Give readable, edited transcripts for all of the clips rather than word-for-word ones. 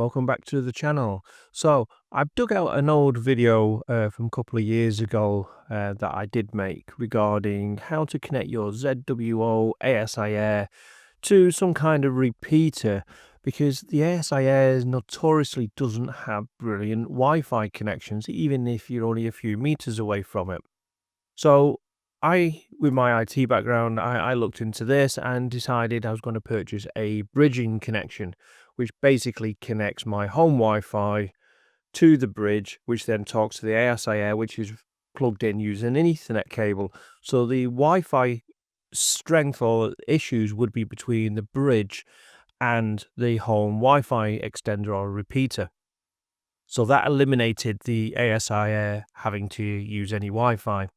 welcome back to the channel. So I've dug out an old video from a couple of years ago that I did make regarding how to connect your ZWO ASI Air to some kind of repeater, because the ASI Air notoriously doesn't have brilliant Wi-Fi connections, even if you're only a few meters away from it. So with my IT background, I looked into this and decided I was going to purchase a bridging connection, which basically connects my home Wi-Fi to the bridge, which then talks to the ASI Air, which is plugged in using an Ethernet cable. So the Wi-Fi strength or issues would be between the bridge and the home Wi-Fi extender or repeater. So that eliminated the ASI Air having to use any Wi-Fi.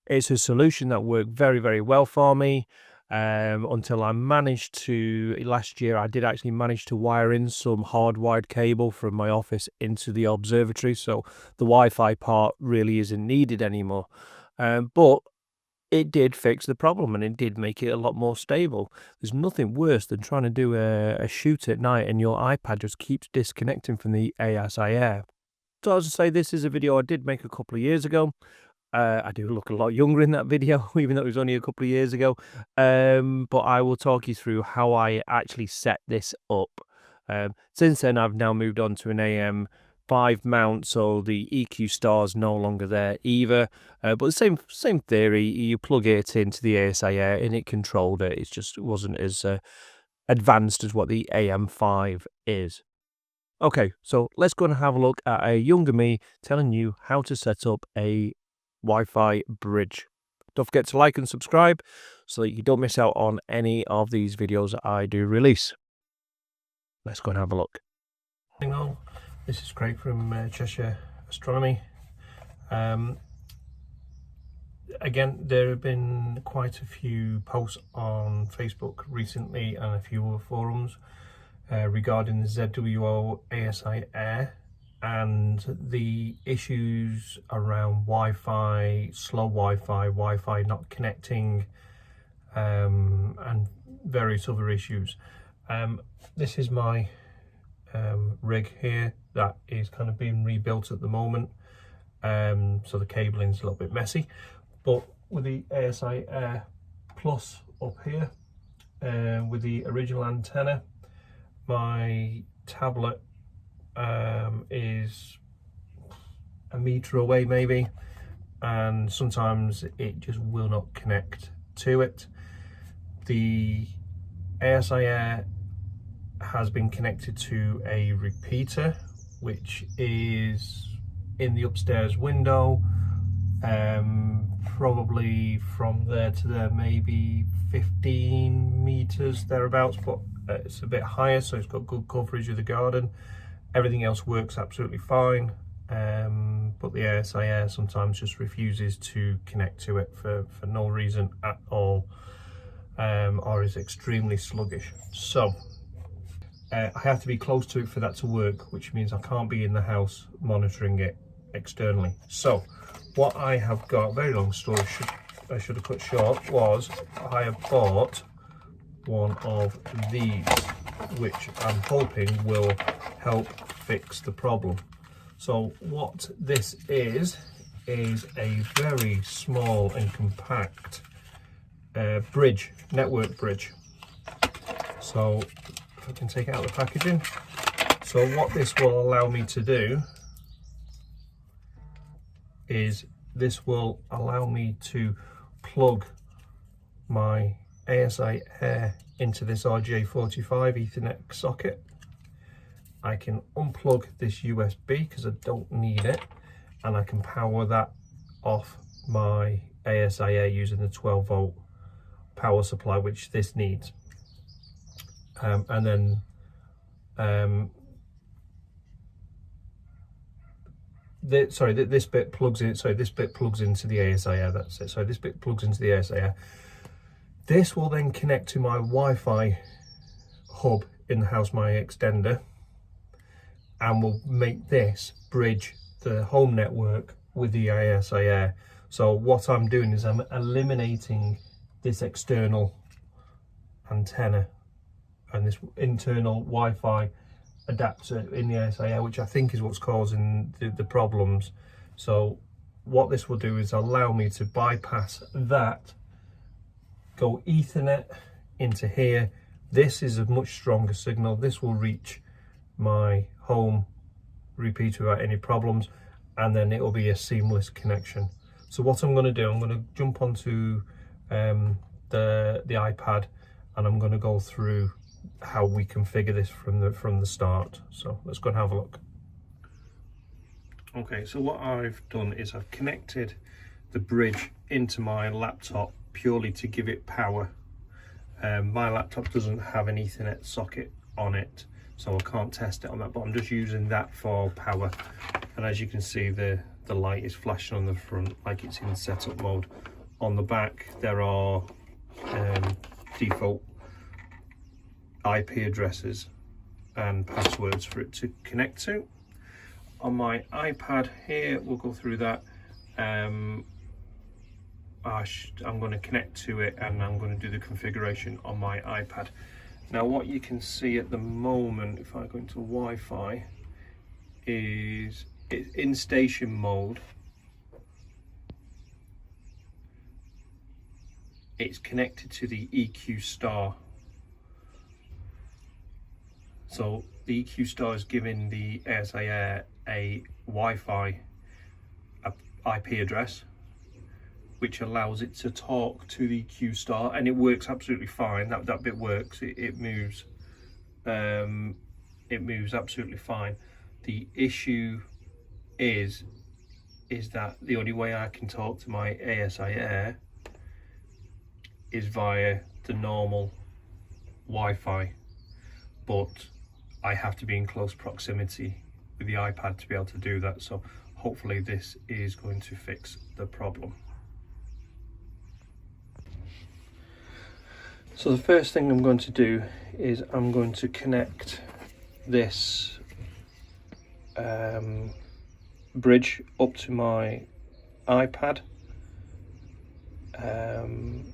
It's a solution that worked very, very well for me until I managed to, last year, I did actually manage to wire in some hardwired cable from my office into the observatory. So the Wi-Fi part really isn't needed anymore. But it did fix the problem and it did make it a lot more stable. There's nothing worse than trying to do a shoot at night and your iPad just keeps disconnecting from the ASI Air. So as I say, this is a video I did make a couple of years ago. I do look a lot younger in that video, even though it was only a couple of years ago. But I will talk you through how I actually set this up. Since then, I've now moved on to an AM5 mount, so the EQ star is no longer there either. But the same theory. You plug it into the ASI Air and it controlled it. It just wasn't as advanced as what the AM5 is. Okay, so let's go and have a look at a younger me telling you how to set up a Wi-Fi bridge. Don't forget to like and subscribe so that you don't miss out on any of these videos that I do release. Let's go and have a look. This is Craig from Cheshire Astronomy. Again, there have been quite a few posts on Facebook recently and a few other forums regarding the ZWO ASI Air and the issues around Wi-Fi, slow Wi-Fi not connecting, and various other issues. This is my rig here that is kind of being rebuilt at the moment, so the cabling is a little bit messy, but with the ASI Air Plus up here, with the original antenna, my tablet is a meter away maybe, and sometimes it just will not connect to it. The ASI Air has been connected to a repeater which is in the upstairs window, probably from there to there maybe 15 meters thereabouts, but it's a bit higher, so it's got good coverage of the garden. Everything else works absolutely fine, but the ASI Air sometimes just refuses to connect to it for no reason at all, or is extremely sluggish. So I have to be close to it for that to work, which means I can't be in the house monitoring it externally. So what I have got, very long story, I should have cut short, was I have bought one of these, which I'm hoping will help fix the problem. So what this is a very small and compact bridge, network bridge. So if I can take it out of the packaging. So what this will allow me to do is this will allow me to plug my ASI Air into this RJ45 Ethernet socket. I can unplug this USB because I don't need it, and I can power that off my ASI Air using the 12-volt power supply, which this needs. And then this bit plugs in. So this bit plugs into the ASI Air. That's it. So this bit plugs into the ASI Air. This will then connect to my Wi-Fi hub in the house, my extender, and will make this bridge the home network with the ASI Air. So what I'm doing is I'm eliminating this external antenna and this internal Wi-Fi adapter in the ASI Air, which I think is what's causing the problems. So what this will do is allow me to bypass that, go Ethernet into here. This is a much stronger signal. This will reach my home repeater without any problems, and then it will be a seamless connection. So what I'm going to do, I'm going to jump onto the iPad, and I'm going to go through how we configure this from the start. So let's go and have a look. Okay, so what I've done is I've connected the bridge into my laptop purely to give it power. My laptop doesn't have an Ethernet socket on it, so I can't test it on that, but I'm just using that for power. And as you can see, the light is flashing on the front like it's in setup mode. On the back there are default IP addresses and passwords for it to connect to. On my iPad here, we'll go through that. I'm going to connect to it, and I'm going to do the configuration on my iPad. Now what you can see at the moment, if I go into Wi-Fi, is it's in station mode. It's connected to the EQ star. So the EQ star is giving the ASI Air a Wi-Fi IP address, which allows it to talk to the EQ star, and it works absolutely fine. That bit works. It moves. It moves absolutely fine. The issue is that the only way I can talk to my ASI Air is via the normal Wi-Fi, but I have to be in close proximity with the iPad to be able to do that. So hopefully this is going to fix the problem. So the first thing I'm going to do is I'm going to connect this bridge up to my iPad, and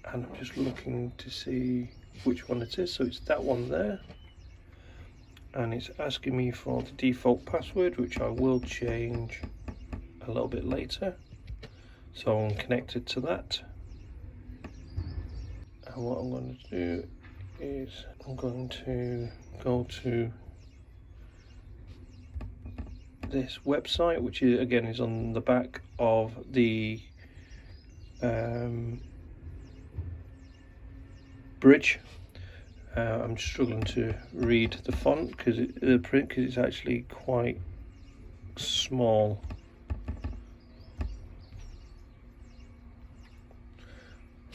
I'm just looking to see which one it is. So it's that one there, and it's asking me for the default password, which I will change a little bit later. So I'm connected to that, and what I'm going to do is I'm going to go to this website, which is again is on the back of the bridge. I'm struggling to read the font because it's actually quite small.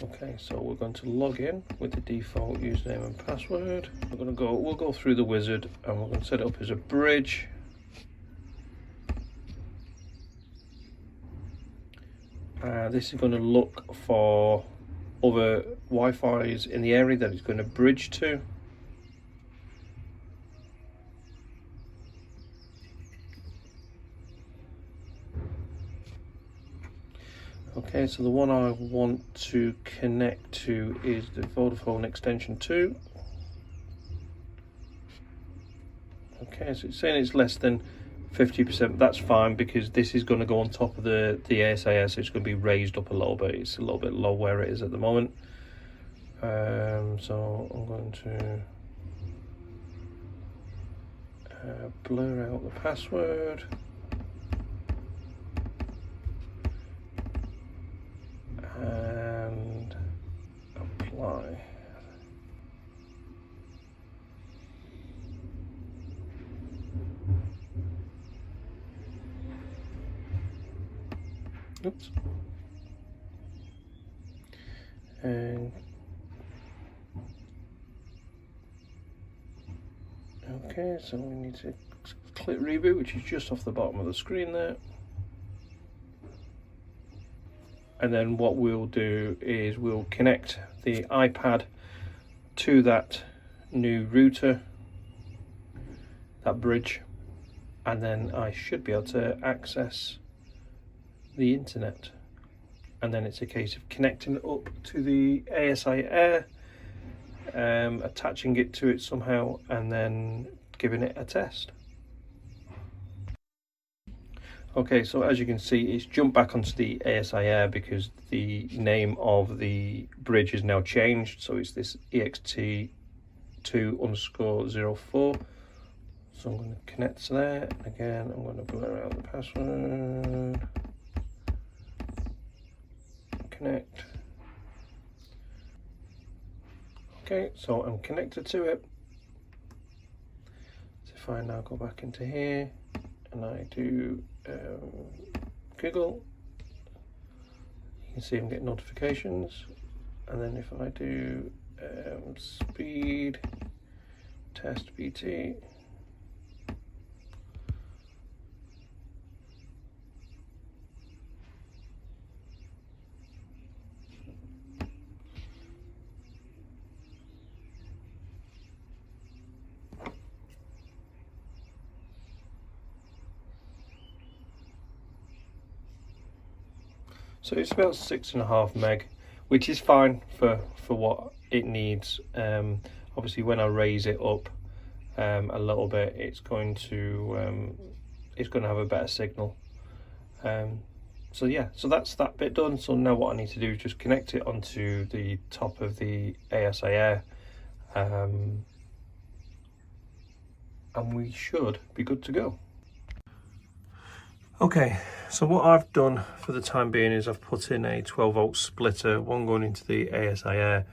Okay, so we're going to log in with the default username and password. We'll go through the wizard, and we're going to set it up as a bridge. This is going to look for other Wi-Fi's in the area that it's going to bridge to. Okay, so the one I want to connect to is the Vodafone extension 2. Okay, so it's saying it's less than 50%. That's fine, because this is going to go on top of the ASI Air, so it's going to be raised up a little bit. It's a little bit low where it is at the moment. So I'm going to blur out the password. And apply. Oops. And okay, so we need to click reboot, which is just off the bottom of the screen there. And then what we'll do is we'll connect the iPad to that new router, that bridge, and then I should be able to access the internet. And then it's a case of connecting it up to the ASI Air, attaching it to it somehow, and then giving it a test. Okay, so as you can see, it's jumped back onto the ASI Air because the name of the bridge is now changed. So it's this EXT2_04. So I'm going to connect to there. Again, I'm going to blur out the password. Connect. Okay, so I'm connected to it. So if I now go back into here and I do Google, you can see I'm getting notifications. And then if I do speed test BT, so it's about 6.5 meg, which is fine for what it needs. Obviously, when I raise it up a little bit, it's going to have a better signal. So yeah, so that's that bit done. So now what I need to do is just connect it onto the top of the ASI Air, and we should be good to go. Okay, so what I've done for the time being is I've put in a 12-volt splitter, one going into the ASI Air,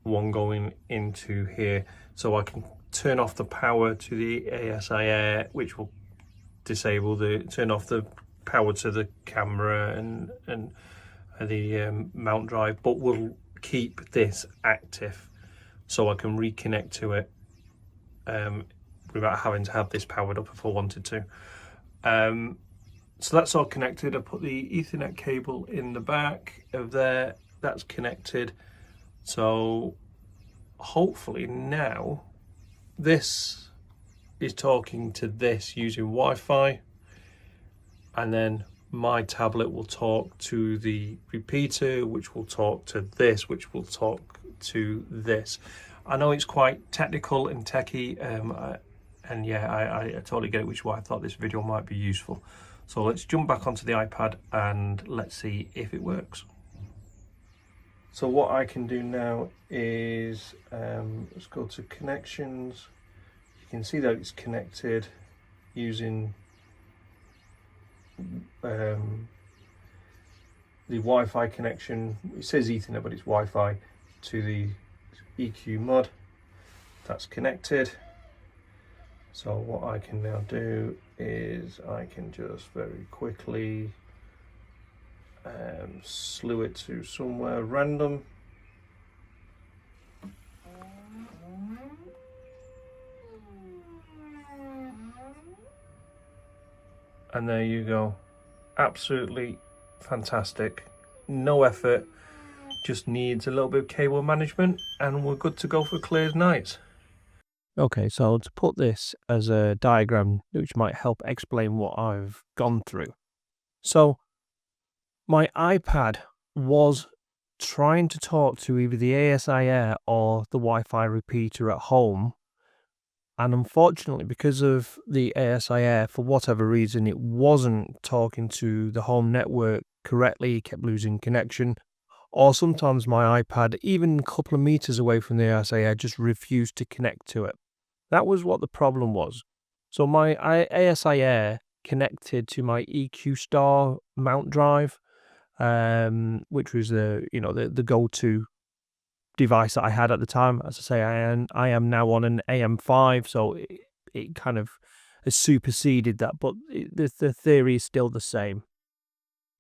one going into here, so I can turn off the power to the ASI Air, which will turn off the power to the camera and the mount drive, but will keep this active so I can reconnect to it without having to have this powered up if I wanted to. So that's all connected. I put the Ethernet cable in the back of there, that's connected. So hopefully now this is talking to this using Wi-Fi, and then my tablet will talk to the repeater, which will talk to this, which will talk to this. I know it's quite technical and techy, and yeah, I totally get it, which is why I thought this video might be useful. So let's jump back onto the iPad and let's see if it works. So what I can do now is, let's go to connections. You can see that it's connected using the Wi-Fi connection. It says Ethernet, but it's Wi-Fi to the EQ mod. That's connected. So what I can now do is I can just very quickly slew it to somewhere random. And there you go. Absolutely fantastic. No effort, just needs a little bit of cable management and we're good to go for clear as nights. Okay, so to put this as a diagram which might help explain what I've gone through. So my iPad was trying to talk to either the ASI Air or the Wi-Fi repeater at home, and unfortunately because of the ASI Air, for whatever reason, it wasn't talking to the home network correctly. It kept losing connection, or sometimes my iPad, even a couple of meters away from the ASI Air, just refused to connect to it. That was what the problem was. So my ASI Air connected to my EQ Star mount drive, which was the go-to device that I had at the time. As I say, I am now on an AM5, so it kind of has superseded that, but the theory is still the same.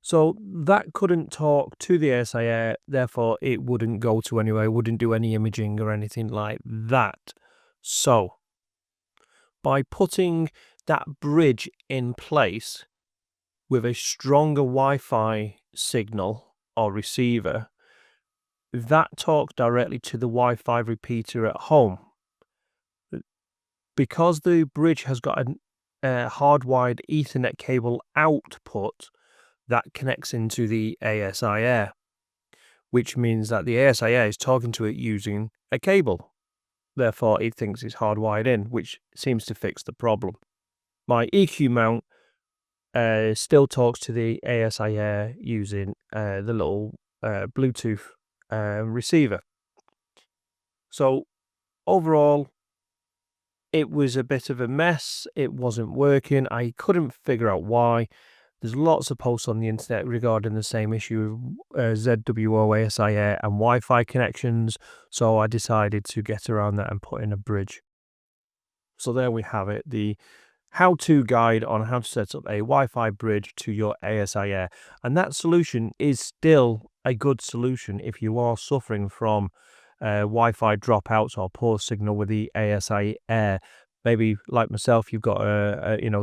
So that couldn't talk to the ASI Air, therefore it wouldn't go to anywhere, it wouldn't do any imaging or anything like that. So by putting that bridge in place with a stronger Wi-Fi signal or receiver, that talks directly to the Wi-Fi repeater at home. Because the bridge has got a hardwired Ethernet cable output that connects into the ASI Air. which means that the ASI Air is talking to it using a cable. Therefore, it thinks it's hardwired in, which seems to fix the problem. My EQ mount still talks to the ASI Air using the little Bluetooth receiver. So overall, it was a bit of a mess. It wasn't working. I couldn't figure out why. There's lots of posts on the internet regarding the same issue of ZWO, ASI Air and Wi-Fi connections. So I decided to get around that and put in a bridge. So there we have it, the how-to guide on how to set up a Wi-Fi bridge to your ASI Air. And that solution is still a good solution if you are suffering from Wi-Fi dropouts or poor signal with the ASI Air. Maybe like myself, you've got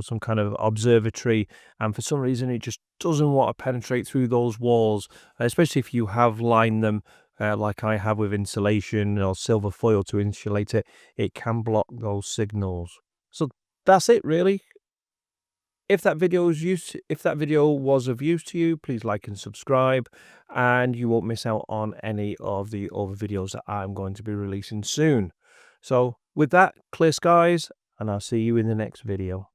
some kind of observatory, and for some reason it just doesn't want to penetrate through those walls, especially if you have lined them like I have with insulation or silver foil to insulate it. It can block those signals. So that's it, really. If that video was of use to you, please like and subscribe, and you won't miss out on any of the other videos that I'm going to be releasing soon. So with that, clear skies, and I'll see you in the next video.